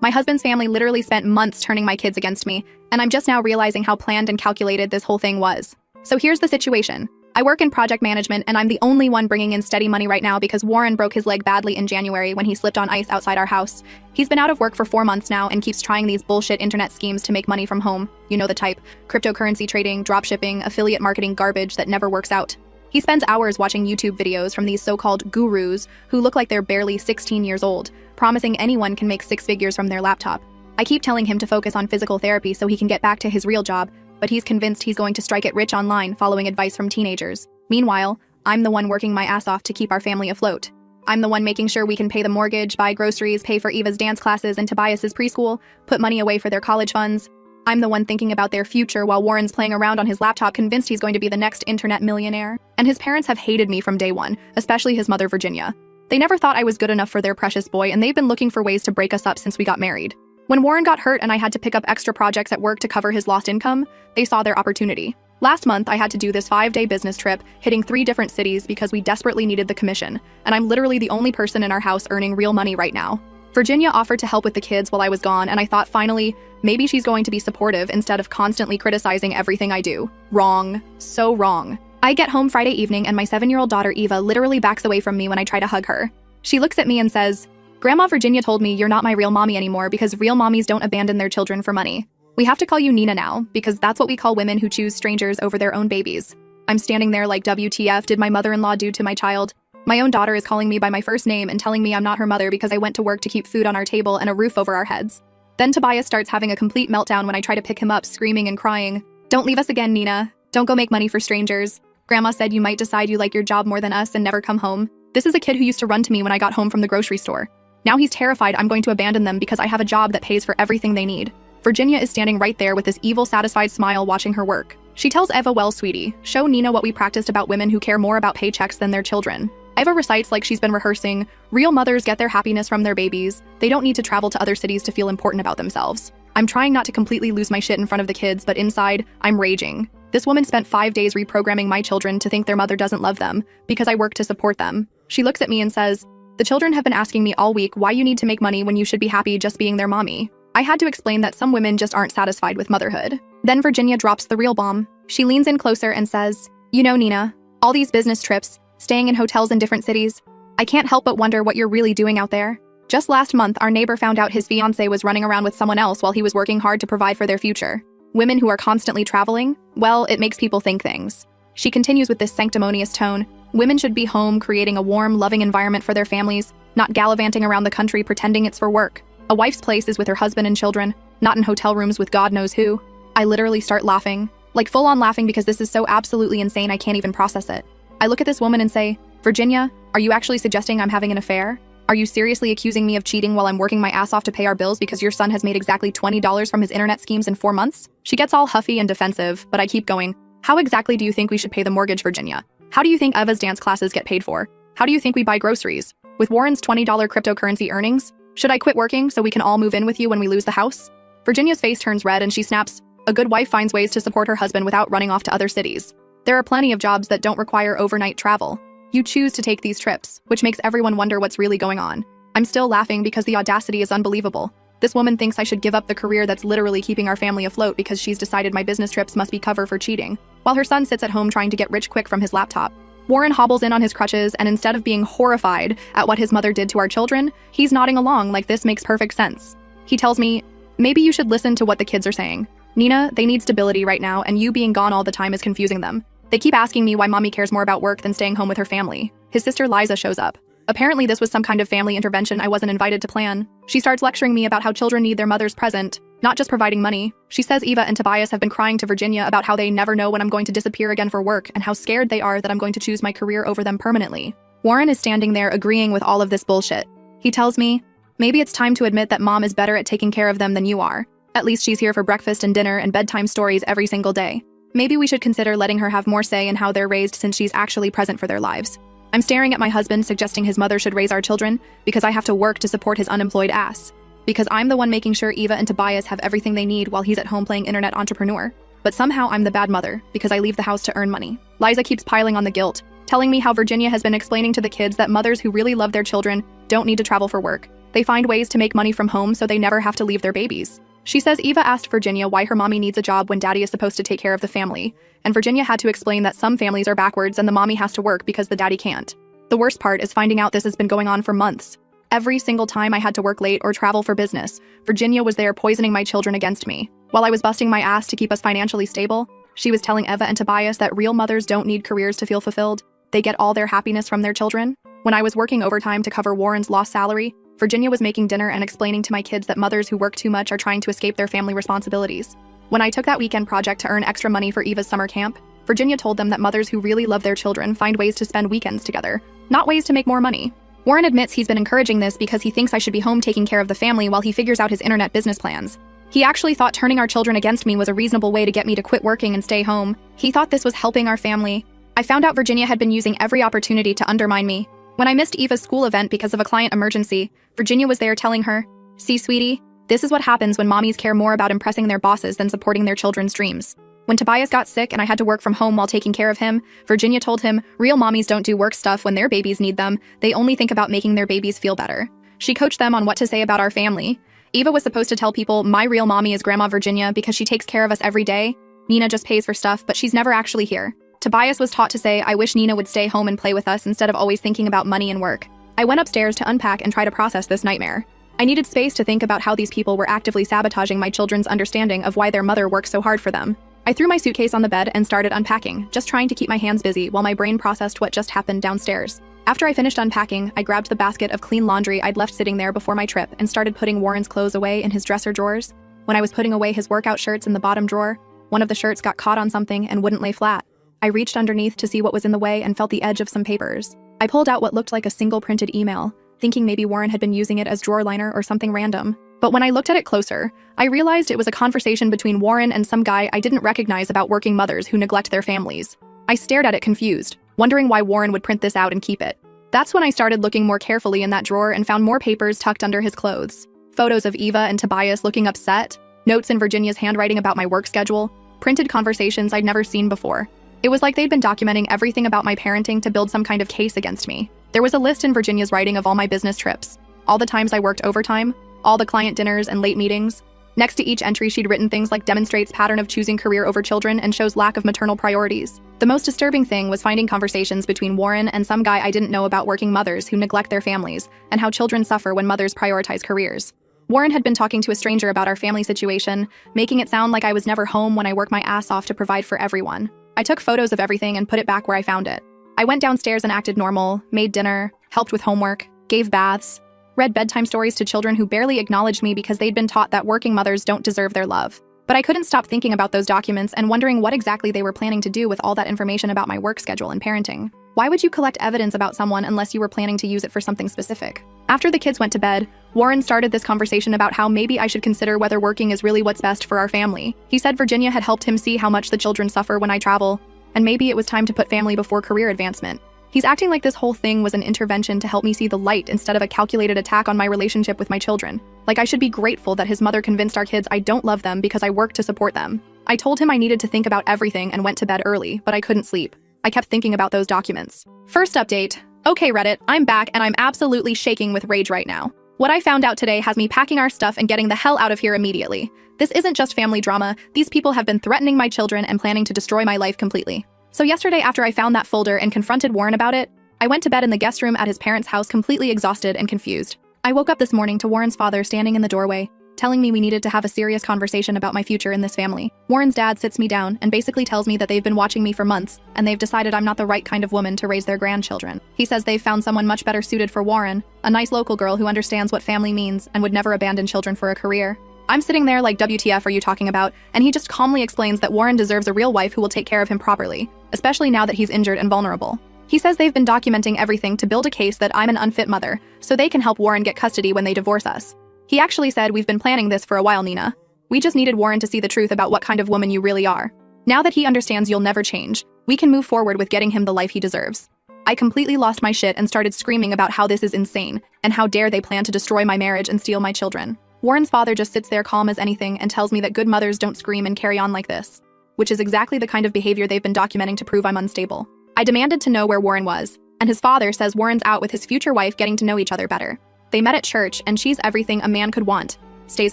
My husband's family literally spent months turning my kids against me, and I'm just now realizing how planned and calculated this whole thing was. So here's the situation. I work in project management, and I'm the only one bringing in steady money right now because Warren broke his leg badly in January when he slipped on ice outside our house. He's been out of work for 4 months now and keeps trying these bullshit internet schemes to make money from home. You know the type. Cryptocurrency trading, dropshipping, affiliate marketing garbage that never works out. He spends hours watching YouTube videos from these so-called gurus who look like they're barely 16 years old, promising anyone can make 6 figures from their laptop. I keep telling him to focus on physical therapy so he can get back to his real job, but he's convinced he's going to strike it rich online following advice from teenagers. Meanwhile, I'm the one working my ass off to keep our family afloat. I'm the one making sure we can pay the mortgage, buy groceries, pay for Eva's dance classes and Tobias's preschool, put money away for their college funds. I'm the one thinking about their future while Warren's playing around on his laptop convinced he's going to be the next internet millionaire. And his parents have hated me from day one, especially his mother, Virginia. They never thought I was good enough for their precious boy, and they've been looking for ways to break us up since we got married. When Warren got hurt and I had to pick up extra projects at work to cover his lost income, they saw their opportunity. Last month, I had to do this 5-day business trip, hitting 3 different cities because we desperately needed the commission, and I'm literally the only person in our house earning real money right now. Virginia offered to help with the kids while I was gone, and I thought finally, maybe she's going to be supportive instead of constantly criticizing everything I do. Wrong. So wrong. I get home Friday evening and my 7-year-old daughter Eva literally backs away from me when I try to hug her. She looks at me and says, "Grandma Virginia told me you're not my real mommy anymore because real mommies don't abandon their children for money. We have to call you Nina now because that's what we call women who choose strangers over their own babies." I'm standing there like, WTF did my mother-in-law do to my child? My own daughter is calling me by my first name and telling me I'm not her mother because I went to work to keep food on our table and a roof over our heads. Then Tobias starts having a complete meltdown when I try to pick him up, screaming and crying. "Don't leave us again, Nina. Don't go make money for strangers. Grandma said you might decide you like your job more than us and never come home." This is a kid who used to run to me when I got home from the grocery store. Now he's terrified I'm going to abandon them because I have a job that pays for everything they need. Virginia is standing right there with this evil, satisfied smile watching her work. She tells Eva, "Well, sweetie, show Nina what we practiced about women who care more about paychecks than their children." Eva recites like she's been rehearsing, "Real mothers get their happiness from their babies. They don't need to travel to other cities to feel important about themselves." I'm trying not to completely lose my shit in front of the kids, but inside, I'm raging. This woman spent 5 days reprogramming my children to think their mother doesn't love them because I work to support them. She looks at me and says, "The children have been asking me all week why you need to make money when you should be happy just being their mommy." I had to explain that some women just aren't satisfied with motherhood. Then Virginia drops the real bomb. She leans in closer and says, "You know, Nina, all these business trips, staying in hotels in different cities, I can't help but wonder what you're really doing out there. Just last month, our neighbor found out his fiancé was running around with someone else while he was working hard to provide for their future. Women who are constantly traveling, well, it makes people think things." She continues with this sanctimonious tone. "Women should be home, creating a warm, loving environment for their families, not gallivanting around the country pretending it's for work. A wife's place is with her husband and children, not in hotel rooms with God knows who." I literally start laughing, like full-on laughing because this is so absolutely insane I can't even process it. I look at this woman and say, "Virginia, are you actually suggesting I'm having an affair? Are you seriously accusing me of cheating while I'm working my ass off to pay our bills because your son has made exactly $20 from his internet schemes in 4 months?" She gets all huffy and defensive, but I keep going. "How exactly do you think we should pay the mortgage, Virginia? How do you think Eva's dance classes get paid for? How do you think we buy groceries? With Warren's $20 cryptocurrency earnings? Should I quit working so we can all move in with you when we lose the house?" Virginia's face turns red and she snaps, "A good wife finds ways to support her husband without running off to other cities. There are plenty of jobs that don't require overnight travel. You choose to take these trips, which makes everyone wonder what's really going on." I'm still laughing because the audacity is unbelievable. This woman thinks I should give up the career that's literally keeping our family afloat because she's decided my business trips must be cover for cheating, while her son sits at home trying to get rich quick from his laptop. Warren hobbles in on his crutches, and instead of being horrified at what his mother did to our children, he's nodding along like this makes perfect sense. He tells me, "Maybe you should listen to what the kids are saying. Nina, they need stability right now, and you being gone all the time is confusing them. They keep asking me why mommy cares more about work than staying home with her family." His sister Liza shows up. Apparently this was some kind of family intervention I wasn't invited to plan. She starts lecturing me about how children need their mothers present, not just providing money. She says Eva and Tobias have been crying to Virginia about how they never know when I'm going to disappear again for work and how scared they are that I'm going to choose my career over them permanently. Warren is standing there agreeing with all of this bullshit. He tells me, "Maybe it's time to admit that mom is better at taking care of them than you are. At least she's here for breakfast and dinner and bedtime stories every single day. Maybe we should consider letting her have more say in how they're raised since she's actually present for their lives." I'm staring at my husband suggesting his mother should raise our children because I have to work to support his unemployed ass. Because I'm the one making sure Eva and Tobias have everything they need while he's at home playing internet entrepreneur. But somehow I'm the bad mother because I leave the house to earn money. Liza keeps piling on the guilt, telling me how Virginia has been explaining to the kids that mothers who really love their children don't need to travel for work. They find ways to make money from home so they never have to leave their babies. She says Eva asked Virginia why her mommy needs a job when daddy is supposed to take care of the family, and Virginia had to explain that some families are backwards and the mommy has to work because the daddy can't. The worst part is finding out this has been going on for months. Every single time I had to work late or travel for business, Virginia was there poisoning my children against me. While I was busting my ass to keep us financially stable, she was telling Eva and Tobias that real mothers don't need careers to feel fulfilled. They get all their happiness from their children. When I was working overtime to cover Warren's lost salary, Virginia was making dinner and explaining to my kids that mothers who work too much are trying to escape their family responsibilities. When I took that weekend project to earn extra money for Eva's summer camp, Virginia told them that mothers who really love their children find ways to spend weekends together, not ways to make more money. Warren admits he's been encouraging this because he thinks I should be home taking care of the family while he figures out his internet business plans. He actually thought turning our children against me was a reasonable way to get me to quit working and stay home. He thought this was helping our family. I found out Virginia had been using every opportunity to undermine me. When I missed Eva's school event because of a client emergency, Virginia was there telling her, "See, sweetie, this is what happens when mommies care more about impressing their bosses than supporting their children's dreams." When Tobias got sick and I had to work from home while taking care of him, Virginia told him, "Real mommies don't do work stuff when their babies need them. They only think about making their babies feel better." She coached them on what to say about our family. Eva was supposed to tell people, "My real mommy is Grandma Virginia because she takes care of us every day. Nina just pays for stuff, but she's never actually here." Tobias was taught to say, "I wish Nina would stay home and play with us instead of always thinking about money and work." I went upstairs to unpack and try to process this nightmare. I needed space to think about how these people were actively sabotaging my children's understanding of why their mother works so hard for them. I threw my suitcase on the bed and started unpacking, just trying to keep my hands busy while my brain processed what just happened downstairs. After I finished unpacking, I grabbed the basket of clean laundry I'd left sitting there before my trip and started putting Warren's clothes away in his dresser drawers. When I was putting away his workout shirts in the bottom drawer, one of the shirts got caught on something and wouldn't lay flat. I reached underneath to see what was in the way and felt the edge of some papers. I pulled out what looked like a single printed email, thinking maybe Warren had been using it as drawer liner or something random. But when I looked at it closer, I realized it was a conversation between Warren and some guy I didn't recognize about working mothers who neglect their families. I stared at it confused, wondering why Warren would print this out and keep it. That's when I started looking more carefully in that drawer and found more papers tucked under his clothes. Photos of Eva and Tobias looking upset, notes in Virginia's handwriting about my work schedule, printed conversations I'd never seen before. It was like they'd been documenting everything about my parenting to build some kind of case against me. There was a list in Virginia's writing of all my business trips, all the times I worked overtime, all the client dinners and late meetings. Next to each entry, she'd written things like demonstrates pattern of choosing career over children and shows lack of maternal priorities. The most disturbing thing was finding conversations between Warren and some guy I didn't know about working mothers who neglect their families and how children suffer when mothers prioritize careers. Warren had been talking to a stranger about our family situation, making it sound like I was never home when I work my ass off to provide for everyone. I took photos of everything and put it back where I found it. I went downstairs and acted normal, made dinner, helped with homework, gave baths, read bedtime stories to children who barely acknowledged me because they'd been taught that working mothers don't deserve their love. But I couldn't stop thinking about those documents and wondering what exactly they were planning to do with all that information about my work schedule and parenting. Why would you collect evidence about someone unless you were planning to use it for something specific? After the kids went to bed, Warren started this conversation about how maybe I should consider whether working is really what's best for our family. He said Virginia had helped him see how much the children suffer when I travel, and maybe it was time to put family before career advancement. He's acting like this whole thing was an intervention to help me see the light instead of a calculated attack on my relationship with my children. Like I should be grateful that his mother convinced our kids I don't love them because I work to support them. I told him I needed to think about everything and went to bed early, but I couldn't sleep. I kept thinking about those documents. First update. Okay, Reddit, I'm back and I'm absolutely shaking with rage right now. What I found out today has me packing our stuff and getting the hell out of here immediately. This isn't just family drama. These people have been threatening my children and planning to destroy my life completely. So yesterday, after I found that folder and confronted Warren about it, I went to bed in the guest room at his parents' house completely exhausted and confused. I woke up this morning to Warren's father standing in the doorway, telling me we needed to have a serious conversation about my future in this family. Warren's dad sits me down and basically tells me that they've been watching me for months, and they've decided I'm not the right kind of woman to raise their grandchildren. He says they've found someone much better suited for Warren, a nice local girl who understands what family means and would never abandon children for a career. I'm sitting there like, WTF are you talking about? And he just calmly explains that Warren deserves a real wife who will take care of him properly, especially now that he's injured and vulnerable. He says they've been documenting everything to build a case that I'm an unfit mother, so they can help Warren get custody when they divorce us. He actually said, "We've been planning this for a while, Nina. We just needed Warren to see the truth about what kind of woman you really are. Now that he understands you'll never change, we can move forward with getting him the life he deserves." I completely lost my shit and started screaming about how this is insane, and how dare they plan to destroy my marriage and steal my children. Warren's father just sits there calm as anything and tells me that good mothers don't scream and carry on like this, which is exactly the kind of behavior they've been documenting to prove I'm unstable. I demanded to know where Warren was, and his father says Warren's out with his future wife getting to know each other better. They met at church, and she's everything a man could want. Stays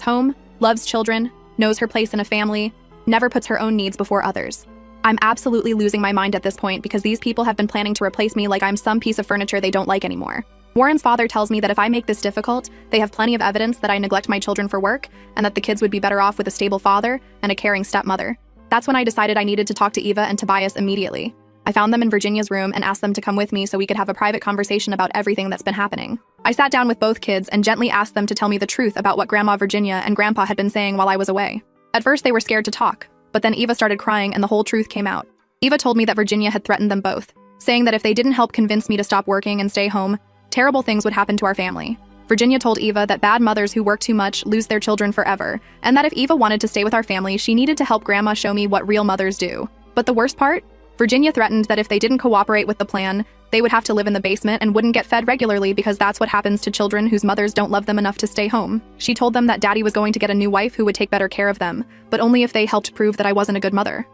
home, loves children, knows her place in a family, never puts her own needs before others. I'm absolutely losing my mind at this point because these people have been planning to replace me like I'm some piece of furniture they don't like anymore. Warren's father tells me that if I make this difficult, they have plenty of evidence that I neglect my children for work and that the kids would be better off with a stable father and a caring stepmother. That's when I decided I needed to talk to Eva and Tobias immediately. I found them in Virginia's room and asked them to come with me so we could have a private conversation about everything that's been happening. I sat down with both kids and gently asked them to tell me the truth about what Grandma Virginia and Grandpa had been saying while I was away. At first they were scared to talk, but then Eva started crying and the whole truth came out. Eva told me that Virginia had threatened them both, saying that if they didn't help convince me to stop working and stay home, terrible things would happen to our family. Virginia told Eva that bad mothers who work too much lose their children forever, and that if Eva wanted to stay with our family, she needed to help Grandma show me what real mothers do. But the worst part? Virginia threatened that if they didn't cooperate with the plan, they would have to live in the basement and wouldn't get fed regularly because that's what happens to children whose mothers don't love them enough to stay home. She told them that Daddy was going to get a new wife who would take better care of them, but only if they helped prove that I wasn't a good mother.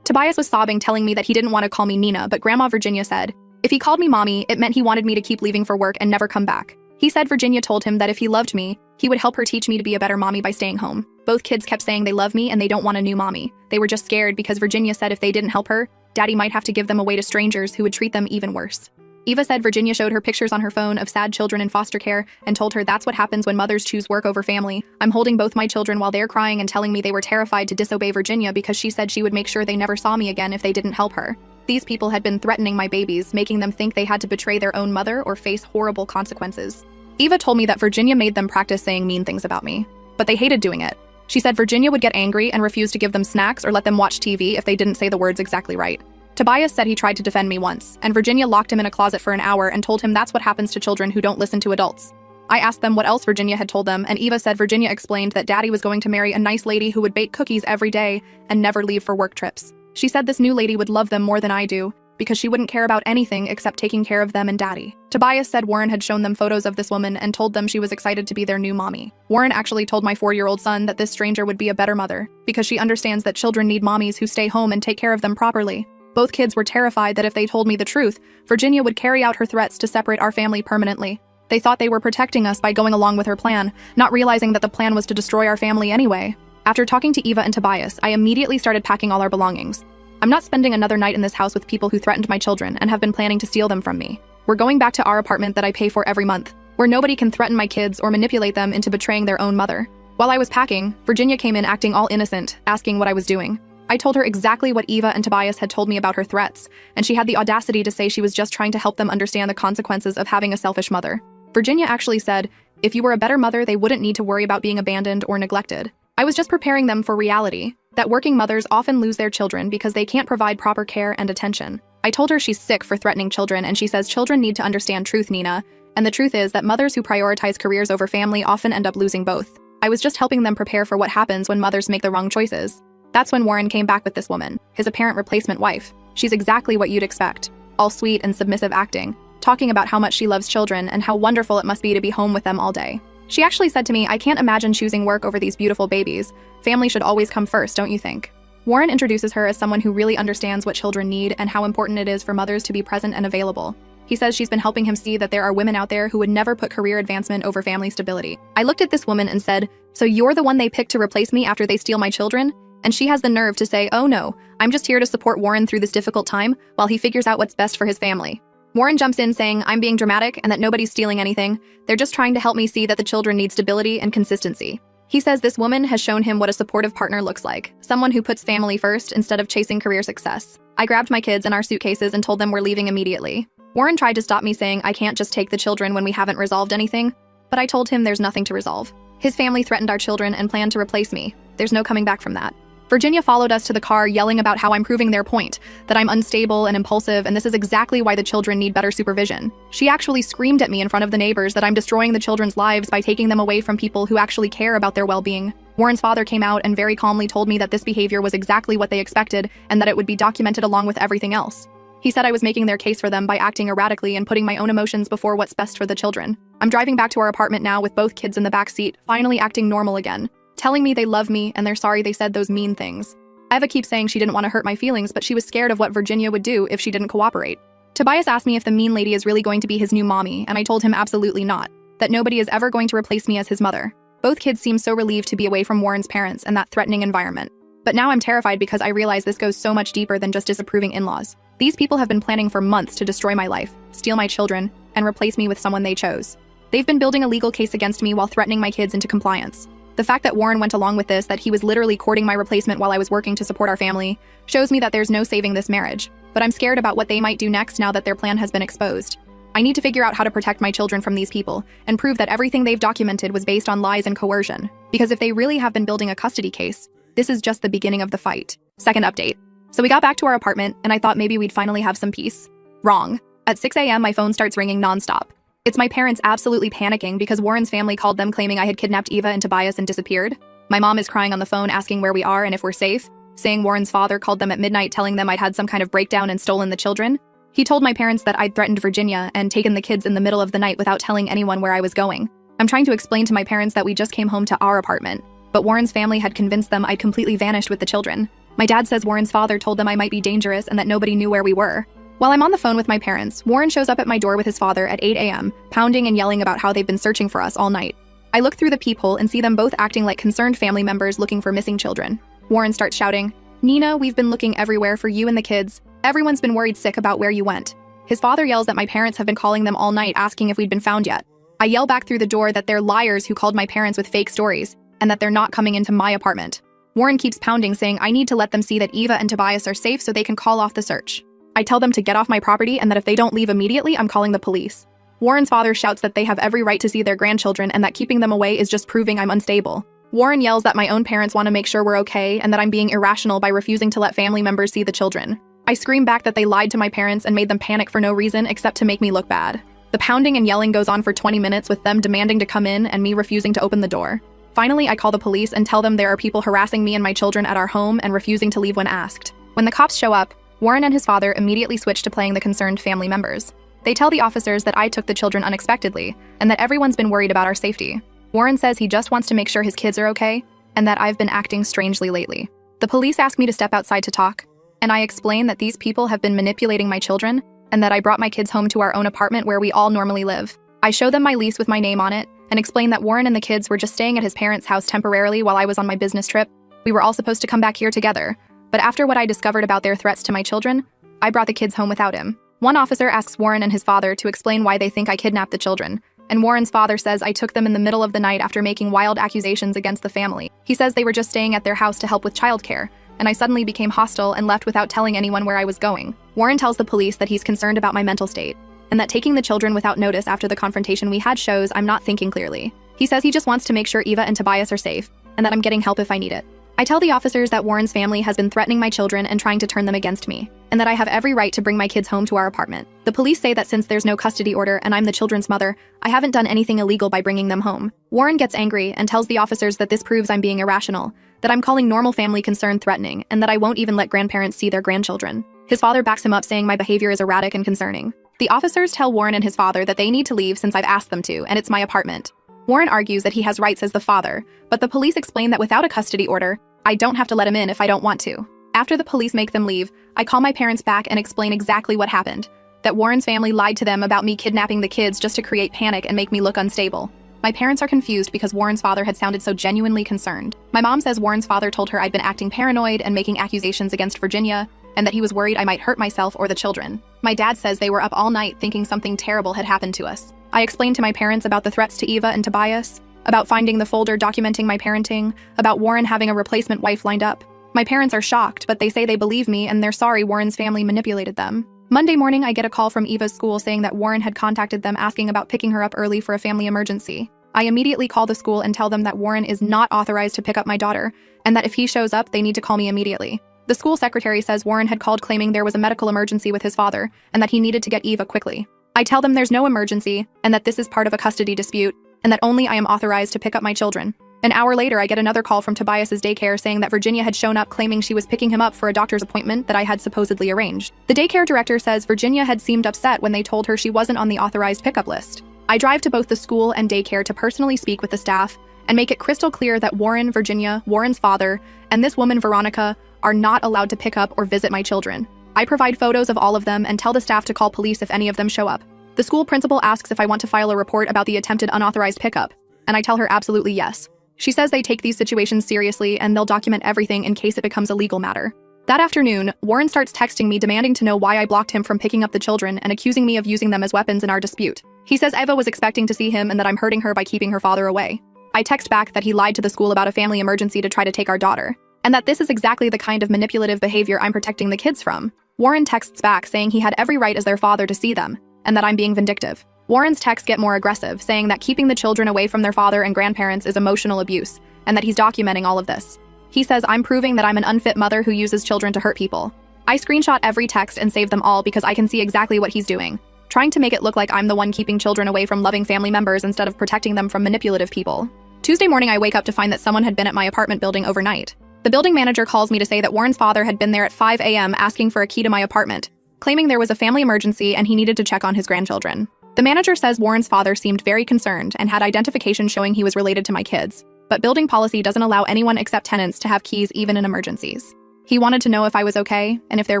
Tobias was sobbing, telling me that he didn't want to call me Nina, but Grandma Virginia said, if he called me Mommy, it meant he wanted me to keep leaving for work and never come back. He said Virginia told him that if he loved me, he would help her teach me to be a better mommy by staying home. Both kids kept saying they love me and they don't want a new mommy. They were just scared because Virginia said if they didn't help her, Daddy might have to give them away to strangers who would treat them even worse. Eva said Virginia showed her pictures on her phone of sad children in foster care and told her that's what happens when mothers choose work over family. I'm holding both my children while they're crying and telling me they were terrified to disobey Virginia because she said she would make sure they never saw me again if they didn't help her. These people had been threatening my babies, making them think they had to betray their own mother or face horrible consequences. Eva told me that Virginia made them practice saying mean things about me, but they hated doing it. She said Virginia would get angry and refuse to give them snacks or let them watch TV if they didn't say the words exactly right. Tobias said he tried to defend me once, and Virginia locked him in a closet for an hour and told him that's what happens to children who don't listen to adults. I asked them what else Virginia had told them, and Eva said Virginia explained that Daddy was going to marry a nice lady who would bake cookies every day and never leave for work trips. She said this new lady would love them more than I do, because she wouldn't care about anything except taking care of them and Daddy. Tobias said Warren had shown them photos of this woman and told them she was excited to be their new mommy. Warren actually told my 4-year-old son that this stranger would be a better mother, because she understands that children need mommies who stay home and take care of them properly. Both kids were terrified that if they told me the truth, Virginia would carry out her threats to separate our family permanently. They thought they were protecting us by going along with her plan, not realizing that the plan was to destroy our family anyway. After talking to Eva and Tobias, I immediately started packing all our belongings. I'm not spending another night in this house with people who threatened my children and have been planning to steal them from me. We're going back to our apartment that I pay for every month, where nobody can threaten my kids or manipulate them into betraying their own mother. While I was packing, Virginia came in acting all innocent, asking what I was doing. I told her exactly what Eva and Tobias had told me about her threats, and she had the audacity to say she was just trying to help them understand the consequences of having a selfish mother. Virginia actually said, if you were a better mother, they wouldn't need to worry about being abandoned or neglected. I was just preparing them for reality, that working mothers often lose their children because they can't provide proper care and attention. I told her she's sick for threatening children, and she says children need to understand truth, Nina, and the truth is that mothers who prioritize careers over family often end up losing both. I was just helping them prepare for what happens when mothers make the wrong choices. That's when Warren came back with this woman, his apparent replacement wife. She's exactly what you'd expect, all sweet and submissive acting, talking about how much she loves children and how wonderful it must be to be home with them all day. She actually said to me, I can't imagine choosing work over these beautiful babies. Family should always come first, don't you think? Warren introduces her as someone who really understands what children need and how important it is for mothers to be present and available. He says she's been helping him see that there are women out there who would never put career advancement over family stability. I looked at this woman and said, so you're the one they picked to replace me after they steal my children? And she has the nerve to say, oh no, I'm just here to support Warren through this difficult time while he figures out what's best for his family. Warren jumps in saying I'm being dramatic and that nobody's stealing anything. They're just trying to help me see that the children need stability and consistency. He says this woman has shown him what a supportive partner looks like, someone who puts family first instead of chasing career success. I grabbed my kids and our suitcases and told them we're leaving immediately. Warren tried to stop me saying I can't just take the children when we haven't resolved anything, but I told him there's nothing to resolve. His family threatened our children and planned to replace me. There's no coming back from that. Virginia followed us to the car yelling about how I'm proving their point, that I'm unstable and impulsive, and this is exactly why the children need better supervision. She actually screamed at me in front of the neighbors that I'm destroying the children's lives by taking them away from people who actually care about their well-being. Warren's father came out and very calmly told me that this behavior was exactly what they expected and that it would be documented along with everything else. He said I was making their case for them by acting erratically and putting my own emotions before what's best for the children. I'm driving back to our apartment now with both kids in the back seat, finally acting normal again, telling me they love me and they're sorry they said those mean things. Eva keeps saying she didn't want to hurt my feelings, but she was scared of what Virginia would do if she didn't cooperate. Tobias asked me if the mean lady is really going to be his new mommy, and I told him absolutely not, that nobody is ever going to replace me as his mother. Both kids seem so relieved to be away from Warren's parents and that threatening environment. But now I'm terrified because I realize this goes so much deeper than just disapproving in-laws. These people have been planning for months to destroy my life, steal my children, and replace me with someone they chose. They've been building a legal case against me while threatening my kids into compliance. The fact that Warren went along with this, that he was literally courting my replacement while I was working to support our family, shows me that there's no saving this marriage. But I'm scared about what they might do next now that their plan has been exposed. I need to figure out how to protect my children from these people and prove that everything they've documented was based on lies and coercion. Because if they really have been building a custody case, this is just the beginning of the fight. Second update. So we got back to our apartment, and I thought maybe we'd finally have some peace. Wrong. At 6 a.m., my phone starts ringing nonstop. It's my parents absolutely panicking because Warren's family called them claiming I had kidnapped Eva and Tobias and disappeared. My mom is crying on the phone asking where we are and if we're safe, saying Warren's father called them at midnight telling them I'd had some kind of breakdown and stolen the children. He told my parents that I'd threatened Virginia and taken the kids in the middle of the night without telling anyone where I was going. I'm trying to explain to my parents that we just came home to our apartment, but Warren's family had convinced them I'd completely vanished with the children. My dad says Warren's father told them I might be dangerous and that nobody knew where we were. While I'm on the phone with my parents, Warren shows up at my door with his father at 8 a.m., pounding and yelling about how they've been searching for us all night. I look through the peephole and see them both acting like concerned family members looking for missing children. Warren starts shouting, "Nina, we've been looking everywhere for you and the kids. Everyone's been worried sick about where you went." His father yells that my parents have been calling them all night asking if we'd been found yet. I yell back through the door that they're liars who called my parents with fake stories and that they're not coming into my apartment. Warren keeps pounding, saying I need to let them see that Eva and Tobias are safe so they can call off the search. I tell them to get off my property and that if they don't leave immediately, I'm calling the police. Warren's father shouts that they have every right to see their grandchildren and that keeping them away is just proving I'm unstable. Warren yells that my own parents want to make sure we're okay and that I'm being irrational by refusing to let family members see the children. I scream back that they lied to my parents and made them panic for no reason except to make me look bad. The pounding and yelling goes on for 20 minutes with them demanding to come in and me refusing to open the door. Finally, I call the police and tell them there are people harassing me and my children at our home and refusing to leave when asked. When the cops show up, Warren and his father immediately switch to playing the concerned family members. They tell the officers that I took the children unexpectedly and that everyone's been worried about our safety. Warren says he just wants to make sure his kids are okay and that I've been acting strangely lately. The police ask me to step outside to talk, and I explain that these people have been manipulating my children and that I brought my kids home to our own apartment where we all normally live. I show them my lease with my name on it and explain that Warren and the kids were just staying at his parents' house temporarily while I was on my business trip. We were all supposed to come back here together, but after what I discovered about their threats to my children, I brought the kids home without him. One officer asks Warren and his father to explain why they think I kidnapped the children, and Warren's father says I took them in the middle of the night after making wild accusations against the family. He says they were just staying at their house to help with childcare, and I suddenly became hostile and left without telling anyone where I was going. Warren tells the police that he's concerned about my mental state, and that taking the children without notice after the confrontation we had shows I'm not thinking clearly. He says he just wants to make sure Eva and Tobias are safe, and that I'm getting help if I need it. I tell the officers that Warren's family has been threatening my children and trying to turn them against me, and that I have every right to bring my kids home to our apartment. The police say that since there's no custody order and I'm the children's mother, I haven't done anything illegal by bringing them home. Warren gets angry and tells the officers that this proves I'm being irrational, that I'm calling normal family concern threatening, and that I won't even let grandparents see their grandchildren. His father backs him up, saying my behavior is erratic and concerning. The officers tell Warren and his father that they need to leave since I've asked them to, and it's my apartment. Warren argues that he has rights as the father, but the police explain that without a custody order, I don't have to let him in if I don't want to. After the police make them leave, I call my parents back and explain exactly what happened, that Warren's family lied to them about me kidnapping the kids just to create panic and make me look unstable. My parents are confused because Warren's father had sounded so genuinely concerned. My mom says Warren's father told her I'd been acting paranoid and making accusations against Virginia, and that he was worried I might hurt myself or the children. My dad says they were up all night thinking something terrible had happened to us. I explained to my parents about the threats to Eva and Tobias, about finding the folder documenting my parenting, about Warren having a replacement wife lined up. My parents are shocked, but they say they believe me and they're sorry Warren's family manipulated them. Monday morning, I get a call from Eva's school saying that Warren had contacted them asking about picking her up early for a family emergency. I immediately call the school and tell them that Warren is not authorized to pick up my daughter, and that if he shows up, they need to call me immediately. The school secretary says Warren had called claiming there was a medical emergency with his father, and that he needed to get Eva quickly. I tell them there's no emergency, and that this is part of a custody dispute, and that only I am authorized to pick up my children. An hour later, I get another call from Tobias's daycare saying that Virginia had shown up claiming she was picking him up for a doctor's appointment that I had supposedly arranged. The daycare director says Virginia had seemed upset when they told her she wasn't on the authorized pickup list. I drive to both the school and daycare to personally speak with the staff and make it crystal clear that Warren, Virginia, Warren's father, and this woman, Veronica, are not allowed to pick up or visit my children. I provide photos of all of them and tell the staff to call police if any of them show up. The school principal asks if I want to file a report about the attempted unauthorized pickup, and I tell her absolutely yes. She says they take these situations seriously and they'll document everything in case it becomes a legal matter. That afternoon, Warren starts texting me demanding to know why I blocked him from picking up the children and accusing me of using them as weapons in our dispute. He says Eva was expecting to see him and that I'm hurting her by keeping her father away. I text back that he lied to the school about a family emergency to try to take our daughter, and that this is exactly the kind of manipulative behavior I'm protecting the kids from. Warren texts back saying he had every right as their father to see them, and that I'm being vindictive. Warren's texts get more aggressive, saying that keeping the children away from their father and grandparents is emotional abuse, and that he's documenting all of this. He says I'm proving that I'm an unfit mother who uses children to hurt people. I screenshot every text and save them all because I can see exactly what he's doing, trying to make it look like I'm the one keeping children away from loving family members instead of protecting them from manipulative people. Tuesday morning, I wake up to find that someone had been at my apartment building overnight. The building manager calls me to say that Warren's father had been there at 5 a.m. asking for a key to my apartment, claiming there was a family emergency and he needed to check on his grandchildren. The manager says Warren's father seemed very concerned and had identification showing he was related to my kids, but building policy doesn't allow anyone except tenants to have keys even in emergencies. He wanted to know if I was okay and if there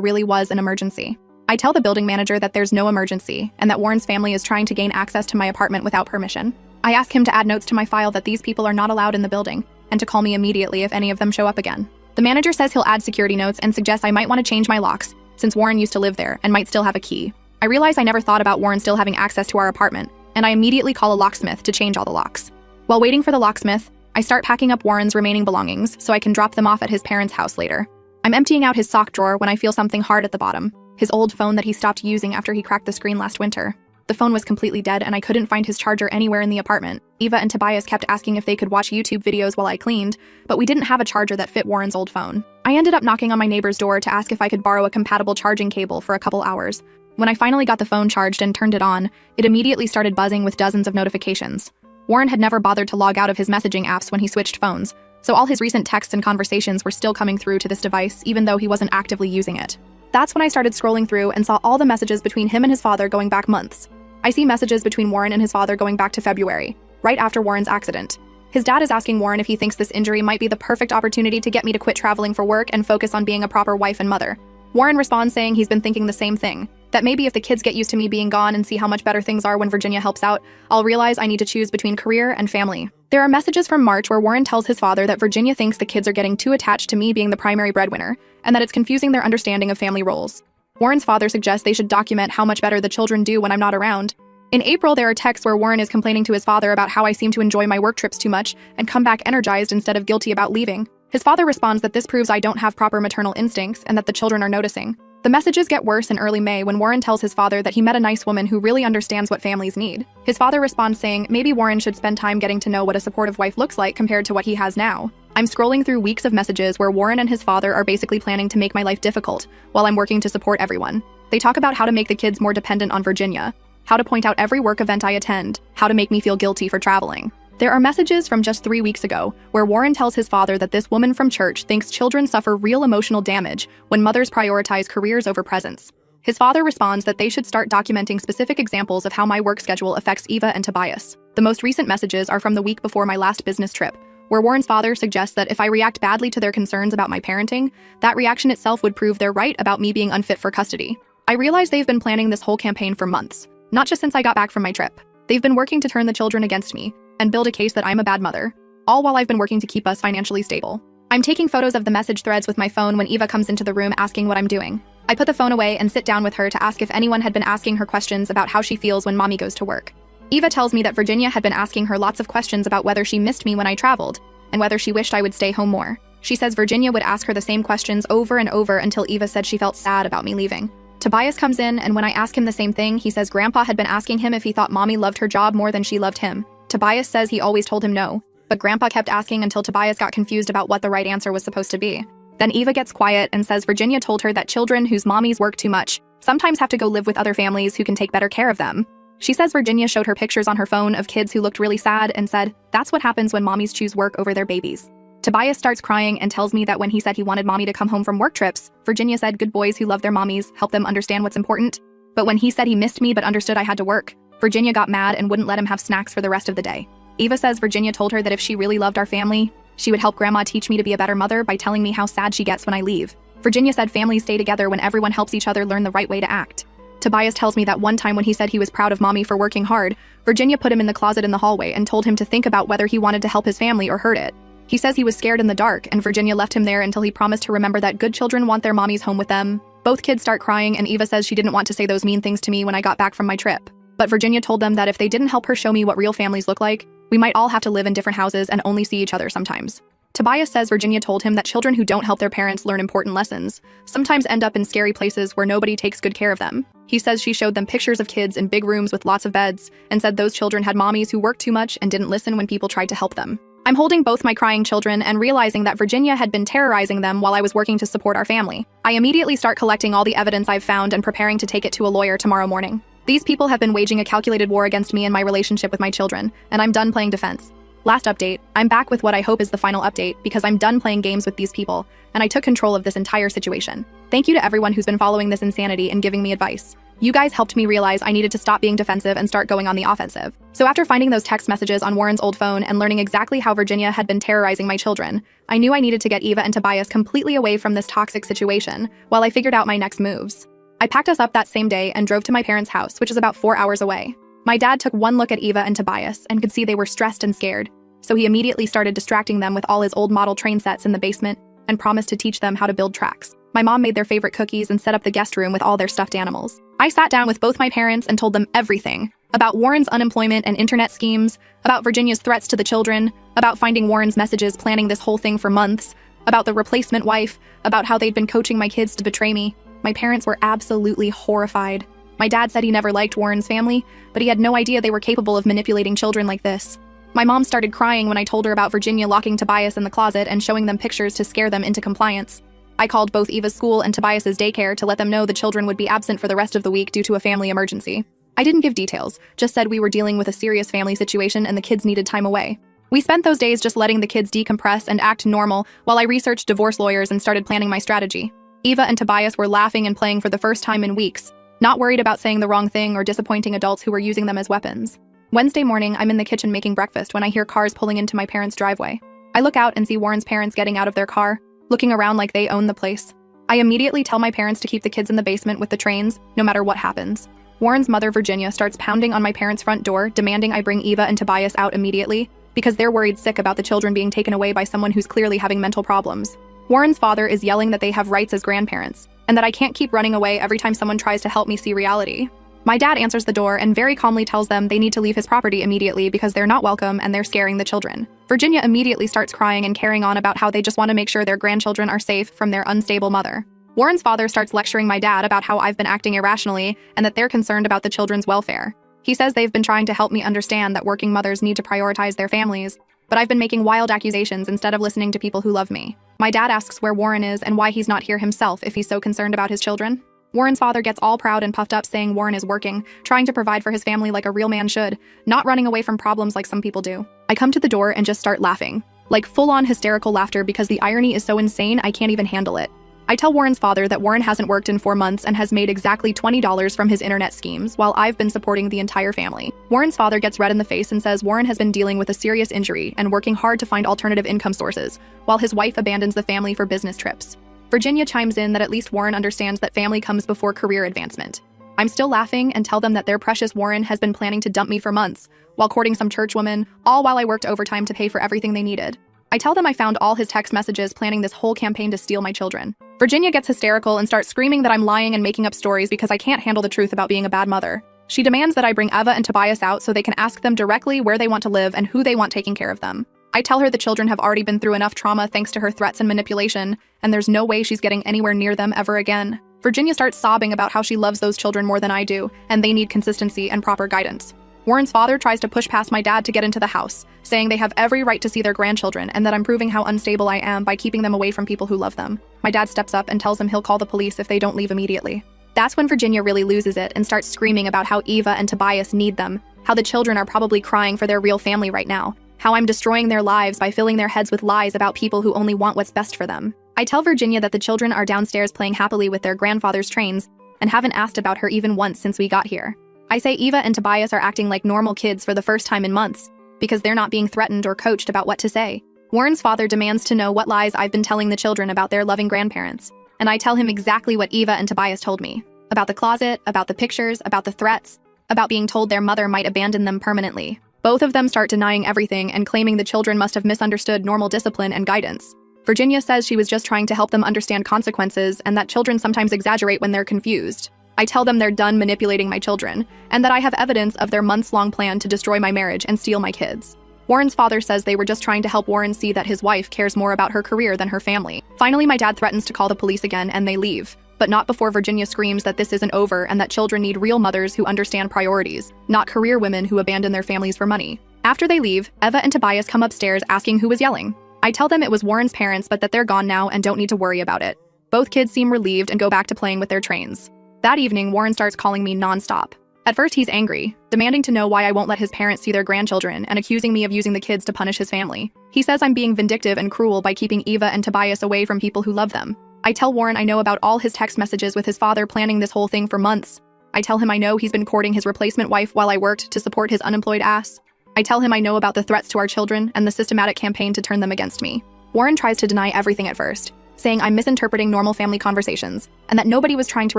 really was an emergency. I tell the building manager that there's no emergency and that Warren's family is trying to gain access to my apartment without permission. I ask him to add notes to my file that these people are not allowed in the building and to call me immediately if any of them show up again. The manager says he'll add security notes and suggests I might want to change my locks since Warren used to live there and might still have a key. I realize I never thought about Warren still having access to our apartment, and I immediately call a locksmith to change all the locks. While waiting for the locksmith, I start packing up Warren's remaining belongings so I can drop them off at his parents' house later. I'm emptying out his sock drawer when I feel something hard at the bottom, his old phone that he stopped using after he cracked the screen last winter. The phone was completely dead and I couldn't find his charger anywhere in the apartment. Eva and Tobias kept asking if they could watch YouTube videos while I cleaned, but we didn't have a charger that fit Warren's old phone. I ended up knocking on my neighbor's door to ask if I could borrow a compatible charging cable for a couple hours. When I finally got the phone charged and turned it on, it immediately started buzzing with dozens of notifications. Warren had never bothered to log out of his messaging apps when he switched phones, so all his recent texts and conversations were still coming through to this device even though he wasn't actively using it. That's when I started scrolling through and saw all the messages between him and his father going back months. I see messages between Warren and his father going back to February, right after Warren's accident. His dad is asking Warren if he thinks this injury might be the perfect opportunity to get me to quit traveling for work and focus on being a proper wife and mother. Warren responds saying he's been thinking the same thing, that maybe if the kids get used to me being gone and see how much better things are when Virginia helps out, I'll realize I need to choose between career and family. There are messages from March where Warren tells his father that Virginia thinks the kids are getting too attached to me being the primary breadwinner, and that it's confusing their understanding of family roles. Warren's father suggests they should document how much better the children do when I'm not around. In April, there are texts where Warren is complaining to his father about how I seem to enjoy my work trips too much and come back energized instead of guilty about leaving. His father responds that this proves I don't have proper maternal instincts and that the children are noticing. The messages get worse in early May when Warren tells his father that he met a nice woman who really understands what families need. His father responds saying maybe Warren should spend time getting to know what a supportive wife looks like compared to what he has now. I'm scrolling through weeks of messages where Warren and his father are basically planning to make my life difficult while I'm working to support everyone. They talk about how to make the kids more dependent on Virginia, how to point out every work event I attend, how to make me feel guilty for traveling. There are messages from just 3 weeks ago where Warren tells his father that this woman from church thinks children suffer real emotional damage when mothers prioritize careers over presence. His father responds that they should start documenting specific examples of how my work schedule affects Eva and Tobias. The most recent messages are from the week before my last business trip, where Warren's father suggests that if I react badly to their concerns about my parenting, that reaction itself would prove they're right about me being unfit for custody. I realize they've been planning this whole campaign for months, not just since I got back from my trip. They've been working to turn the children against me and build a case that I'm a bad mother, all while I've been working to keep us financially stable. I'm taking photos of the message threads with my phone when Eva comes into the room asking what I'm doing. I put the phone away and sit down with her to ask if anyone had been asking her questions about how she feels when mommy goes to work. Eva tells me that Virginia had been asking her lots of questions about whether she missed me when I traveled and whether she wished I would stay home more. She says Virginia would ask her the same questions over and over until Eva said she felt sad about me leaving. Tobias comes in, and when I ask him the same thing, he says Grandpa had been asking him if he thought mommy loved her job more than she loved him. Tobias says he always told him no, but Grandpa kept asking until Tobias got confused about what the right answer was supposed to be. Then Eva gets quiet and says Virginia told her that children whose mommies work too much sometimes have to go live with other families who can take better care of them. She says Virginia showed her pictures on her phone of kids who looked really sad and said, "That's what happens when mommies choose work over their babies." Tobias starts crying and tells me that when he said he wanted mommy to come home from work trips, Virginia said good boys who love their mommies help them understand what's important. But when he said he missed me but understood I had to work, Virginia got mad and wouldn't let him have snacks for the rest of the day. Eva says Virginia told her that if she really loved our family, she would help Grandma teach me to be a better mother by telling me how sad she gets when I leave. Virginia said families stay together when everyone helps each other learn the right way to act. Tobias tells me that one time when he said he was proud of mommy for working hard, Virginia put him in the closet in the hallway and told him to think about whether he wanted to help his family or hurt it. He says he was scared in the dark, and Virginia left him there until he promised to remember that good children want their mommies home with them. Both kids start crying, and Eva says she didn't want to say those mean things to me when I got back from my trip. But Virginia told them that if they didn't help her show me what real families look like, we might all have to live in different houses and only see each other sometimes. Tobias says Virginia told him that children who don't help their parents learn important lessons, sometimes end up in scary places where nobody takes good care of them. He says she showed them pictures of kids in big rooms with lots of beds, and said those children had mommies who worked too much and didn't listen when people tried to help them. I'm holding both my crying children and realizing that Virginia had been terrorizing them while I was working to support our family. I immediately start collecting all the evidence I've found and preparing to take it to a lawyer tomorrow morning. These people have been waging a calculated war against me and my relationship with my children, and I'm done playing defense. Last update, I'm back with what I hope is the final update because I'm done playing games with these people, and I took control of this entire situation. Thank you to everyone who's been following this insanity and giving me advice. You guys helped me realize I needed to stop being defensive and start going on the offensive. So after finding those text messages on Warren's old phone and learning exactly how Virginia had been terrorizing my children, I knew I needed to get Eva and Tobias completely away from this toxic situation while I figured out my next moves. I packed us up that same day and drove to my parents' house, which is about 4 hours away. My dad took one look at Eva and Tobias and could see they were stressed and scared, so he immediately started distracting them with all his old model train sets in the basement and promised to teach them how to build tracks. My mom made their favorite cookies and set up the guest room with all their stuffed animals. I sat down with both my parents and told them everything about Warren's unemployment and internet schemes, about Virginia's threats to the children, about finding Warren's messages planning this whole thing for months, about the replacement wife, about how they'd been coaching my kids to betray me. My parents were absolutely horrified. My dad said he never liked Warren's family, but he had no idea they were capable of manipulating children like this. My mom started crying when I told her about Virginia locking Tobias in the closet and showing them pictures to scare them into compliance. I called both Eva's school and Tobias's daycare to let them know the children would be absent for the rest of the week due to a family emergency. I didn't give details, just said we were dealing with a serious family situation and the kids needed time away. We spent those days just letting the kids decompress and act normal while I researched divorce lawyers and started planning my strategy. Eva and Tobias were laughing and playing for the first time in weeks, not worried about saying the wrong thing or disappointing adults who were using them as weapons. Wednesday morning, I'm in the kitchen making breakfast when I hear cars pulling into my parents' driveway. I look out and see Warren's parents getting out of their car, looking around like they own the place. I immediately tell my parents to keep the kids in the basement with the trains, no matter what happens. Warren's mother, Virginia, starts pounding on my parents' front door, demanding I bring Eva and Tobias out immediately, because they're worried sick about the children being taken away by someone who's clearly having mental problems. Warren's father is yelling that they have rights as grandparents, and that I can't keep running away every time someone tries to help me see reality. My dad answers the door and very calmly tells them they need to leave his property immediately because they're not welcome and they're scaring the children. Virginia immediately starts crying and carrying on about how they just want to make sure their grandchildren are safe from their unstable mother. Warren's father starts lecturing my dad about how I've been acting irrationally and that they're concerned about the children's welfare. He says they've been trying to help me understand that working mothers need to prioritize their families, but I've been making wild accusations instead of listening to people who love me. My dad asks where Warren is and why he's not here himself if he's so concerned about his children. Warren's father gets all proud and puffed up saying Warren is working, trying to provide for his family like a real man should, not running away from problems like some people do. I come to the door and just start laughing, like full-on hysterical laughter because the irony is so insane I can't even handle it. I tell Warren's father that Warren hasn't worked in 4 months and has made exactly $20 from his internet schemes while I've been supporting the entire family. Warren's father gets red in the face and says Warren has been dealing with a serious injury and working hard to find alternative income sources, while his wife abandons the family for business trips. Virginia chimes in that at least Warren understands that family comes before career advancement. I'm still laughing and tell them that their precious Warren has been planning to dump me for months, while courting some church woman, all while I worked overtime to pay for everything they needed. I tell them I found all his text messages planning this whole campaign to steal my children. Virginia gets hysterical and starts screaming that I'm lying and making up stories because I can't handle the truth about being a bad mother. She demands that I bring Eva and Tobias out so they can ask them directly where they want to live and who they want taking care of them. I tell her the children have already been through enough trauma thanks to her threats and manipulation, and there's no way she's getting anywhere near them ever again. Virginia starts sobbing about how she loves those children more than I do, and they need consistency and proper guidance. Warren's father tries to push past my dad to get into the house, saying they have every right to see their grandchildren and that I'm proving how unstable I am by keeping them away from people who love them. My dad steps up and tells him he'll call the police if they don't leave immediately. That's when Virginia really loses it and starts screaming about how Eva and Tobias need them, how the children are probably crying for their real family right now, how I'm destroying their lives by filling their heads with lies about people who only want what's best for them. I tell Virginia that the children are downstairs playing happily with their grandfather's trains and haven't asked about her even once since we got here. I say Eva and Tobias are acting like normal kids for the first time in months because they're not being threatened or coached about what to say. Warren's father demands to know what lies I've been telling the children about their loving grandparents, and I tell him exactly what Eva and Tobias told me. About the closet, about the pictures, about the threats, about being told their mother might abandon them permanently. Both of them start denying everything and claiming the children must have misunderstood normal discipline and guidance. Virginia says she was just trying to help them understand consequences and that children sometimes exaggerate when they're confused. I tell them they're done manipulating my children, and that I have evidence of their months-long plan to destroy my marriage and steal my kids. Warren's father says they were just trying to help Warren see that his wife cares more about her career than her family. Finally, my dad threatens to call the police again and they leave, but not before Virginia screams that this isn't over and that children need real mothers who understand priorities, not career women who abandon their families for money. After they leave, Eva and Tobias come upstairs asking who was yelling. I tell them it was Warren's parents, but that they're gone now and don't need to worry about it. Both kids seem relieved and go back to playing with their trains. That evening, Warren starts calling me nonstop. At first, he's angry, demanding to know why I won't let his parents see their grandchildren and accusing me of using the kids to punish his family. He says I'm being vindictive and cruel by keeping Eva and Tobias away from people who love them. I tell Warren I know about all his text messages with his father planning this whole thing for months. I tell him I know he's been courting his replacement wife while I worked to support his unemployed ass. I tell him I know about the threats to our children and the systematic campaign to turn them against me. Warren tries to deny everything at first, saying I'm misinterpreting normal family conversations, and that nobody was trying to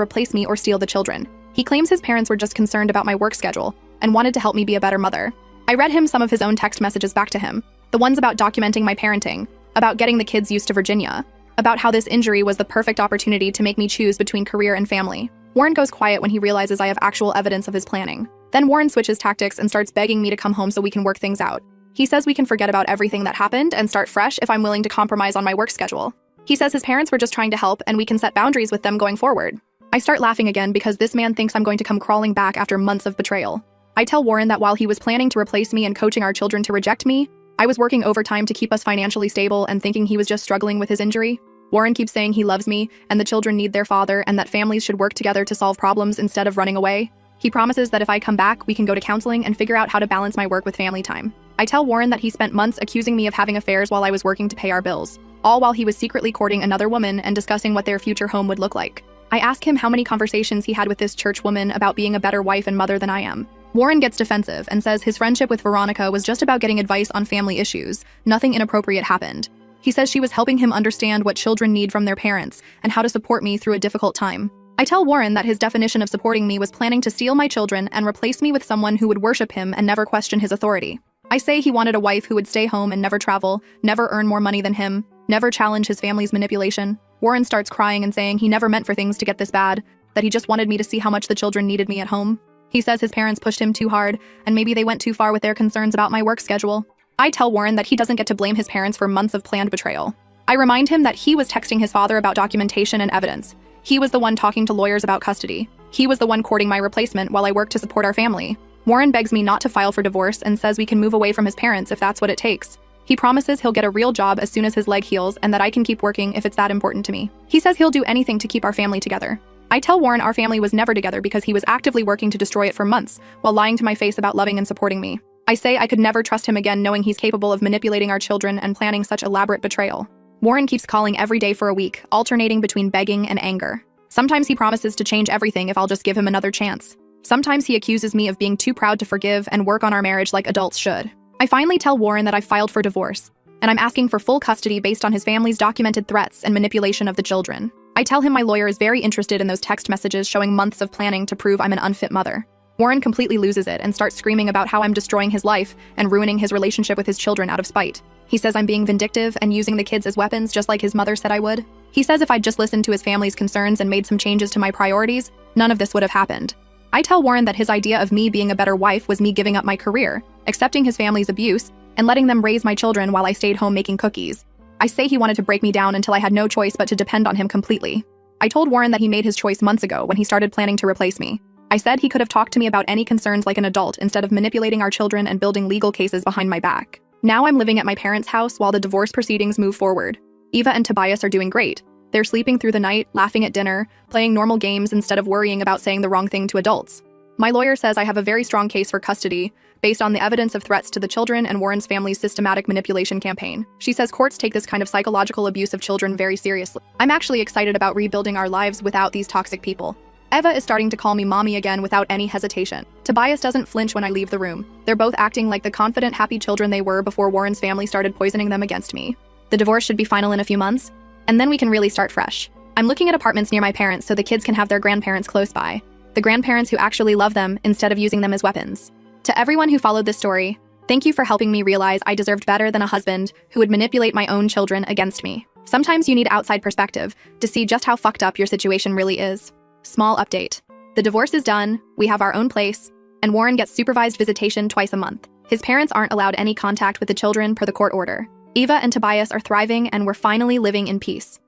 replace me or steal the children. He claims his parents were just concerned about my work schedule and wanted to help me be a better mother. I read him some of his own text messages back to him, the ones about documenting my parenting, about getting the kids used to Virginia, about how this injury was the perfect opportunity to make me choose between career and family. Warren goes quiet when he realizes I have actual evidence of his planning. Then Warren switches tactics and starts begging me to come home so we can work things out. He says we can forget about everything that happened and start fresh if I'm willing to compromise on my work schedule. He says his parents were just trying to help and we can set boundaries with them going forward. I start laughing again because this man thinks I'm going to come crawling back after months of betrayal. I tell Warren that while he was planning to replace me and coaching our children to reject me, I was working overtime to keep us financially stable and thinking he was just struggling with his injury. Warren keeps saying he loves me and the children need their father and that families should work together to solve problems instead of running away. He promises that if I come back, we can go to counseling and figure out how to balance my work with family time. I tell Warren that he spent months accusing me of having affairs while I was working to pay our bills, all while he was secretly courting another woman and discussing what their future home would look like. I ask him how many conversations he had with this church woman about being a better wife and mother than I am. Warren gets defensive and says his friendship with Veronica was just about getting advice on family issues. Nothing inappropriate happened. He says she was helping him understand what children need from their parents and how to support me through a difficult time. I tell Warren that his definition of supporting me was planning to steal my children and replace me with someone who would worship him and never question his authority. I say he wanted a wife who would stay home and never travel, never earn more money than him, never challenge his family's manipulation. Warren starts crying and saying he never meant for things to get this bad, that he just wanted me to see how much the children needed me at home. He says his parents pushed him too hard, and maybe they went too far with their concerns about my work schedule. I tell Warren that he doesn't get to blame his parents for months of planned betrayal. I remind him that he was texting his father about documentation and evidence. He was the one talking to lawyers about custody. He was the one courting my replacement while I worked to support our family. Warren begs me not to file for divorce and says we can move away from his parents if that's what it takes. He promises he'll get a real job as soon as his leg heals and that I can keep working if it's that important to me. He says he'll do anything to keep our family together. I tell Warren our family was never together because he was actively working to destroy it for months while lying to my face about loving and supporting me. I say I could never trust him again knowing he's capable of manipulating our children and planning such elaborate betrayal. Warren keeps calling every day for a week, alternating between begging and anger. Sometimes he promises to change everything if I'll just give him another chance. Sometimes he accuses me of being too proud to forgive and work on our marriage like adults should. I finally tell Warren that I filed for divorce, and I'm asking for full custody based on his family's documented threats and manipulation of the children. I tell him my lawyer is very interested in those text messages showing months of planning to prove I'm an unfit mother. Warren completely loses it and starts screaming about how I'm destroying his life and ruining his relationship with his children out of spite. He says I'm being vindictive and using the kids as weapons just like his mother said I would. He says if I'd just listened to his family's concerns and made some changes to my priorities, none of this would have happened. I tell Warren that his idea of me being a better wife was me giving up my career, accepting his family's abuse, and letting them raise my children while I stayed home making cookies. I say he wanted to break me down until I had no choice but to depend on him completely. I told Warren that he made his choice months ago when he started planning to replace me. I said he could have talked to me about any concerns like an adult instead of manipulating our children and building legal cases behind my back. Now I'm living at my parents' house while the divorce proceedings move forward. Eva and Tobias are doing great. They're sleeping through the night, laughing at dinner, playing normal games instead of worrying about saying the wrong thing to adults. My lawyer says I have a very strong case for custody, based on the evidence of threats to the children and Warren's family's systematic manipulation campaign. She says courts take this kind of psychological abuse of children very seriously. I'm actually excited about rebuilding our lives without these toxic people. Eva is starting to call me mommy again without any hesitation. Tobias doesn't flinch when I leave the room. They're both acting like the confident, happy children they were before Warren's family started poisoning them against me. The divorce should be final in a few months, and then we can really start fresh. I'm looking at apartments near my parents so the kids can have their grandparents close by. The grandparents who actually love them instead of using them as weapons. To everyone who followed this story, thank you for helping me realize I deserved better than a husband who would manipulate my own children against me. Sometimes you need outside perspective to see just how fucked up your situation really is. Small update. The divorce is done, we have our own place, and Warren gets supervised visitation twice a month. His parents aren't allowed any contact with the children per the court order. Eva and Tobias are thriving and we're finally living in peace.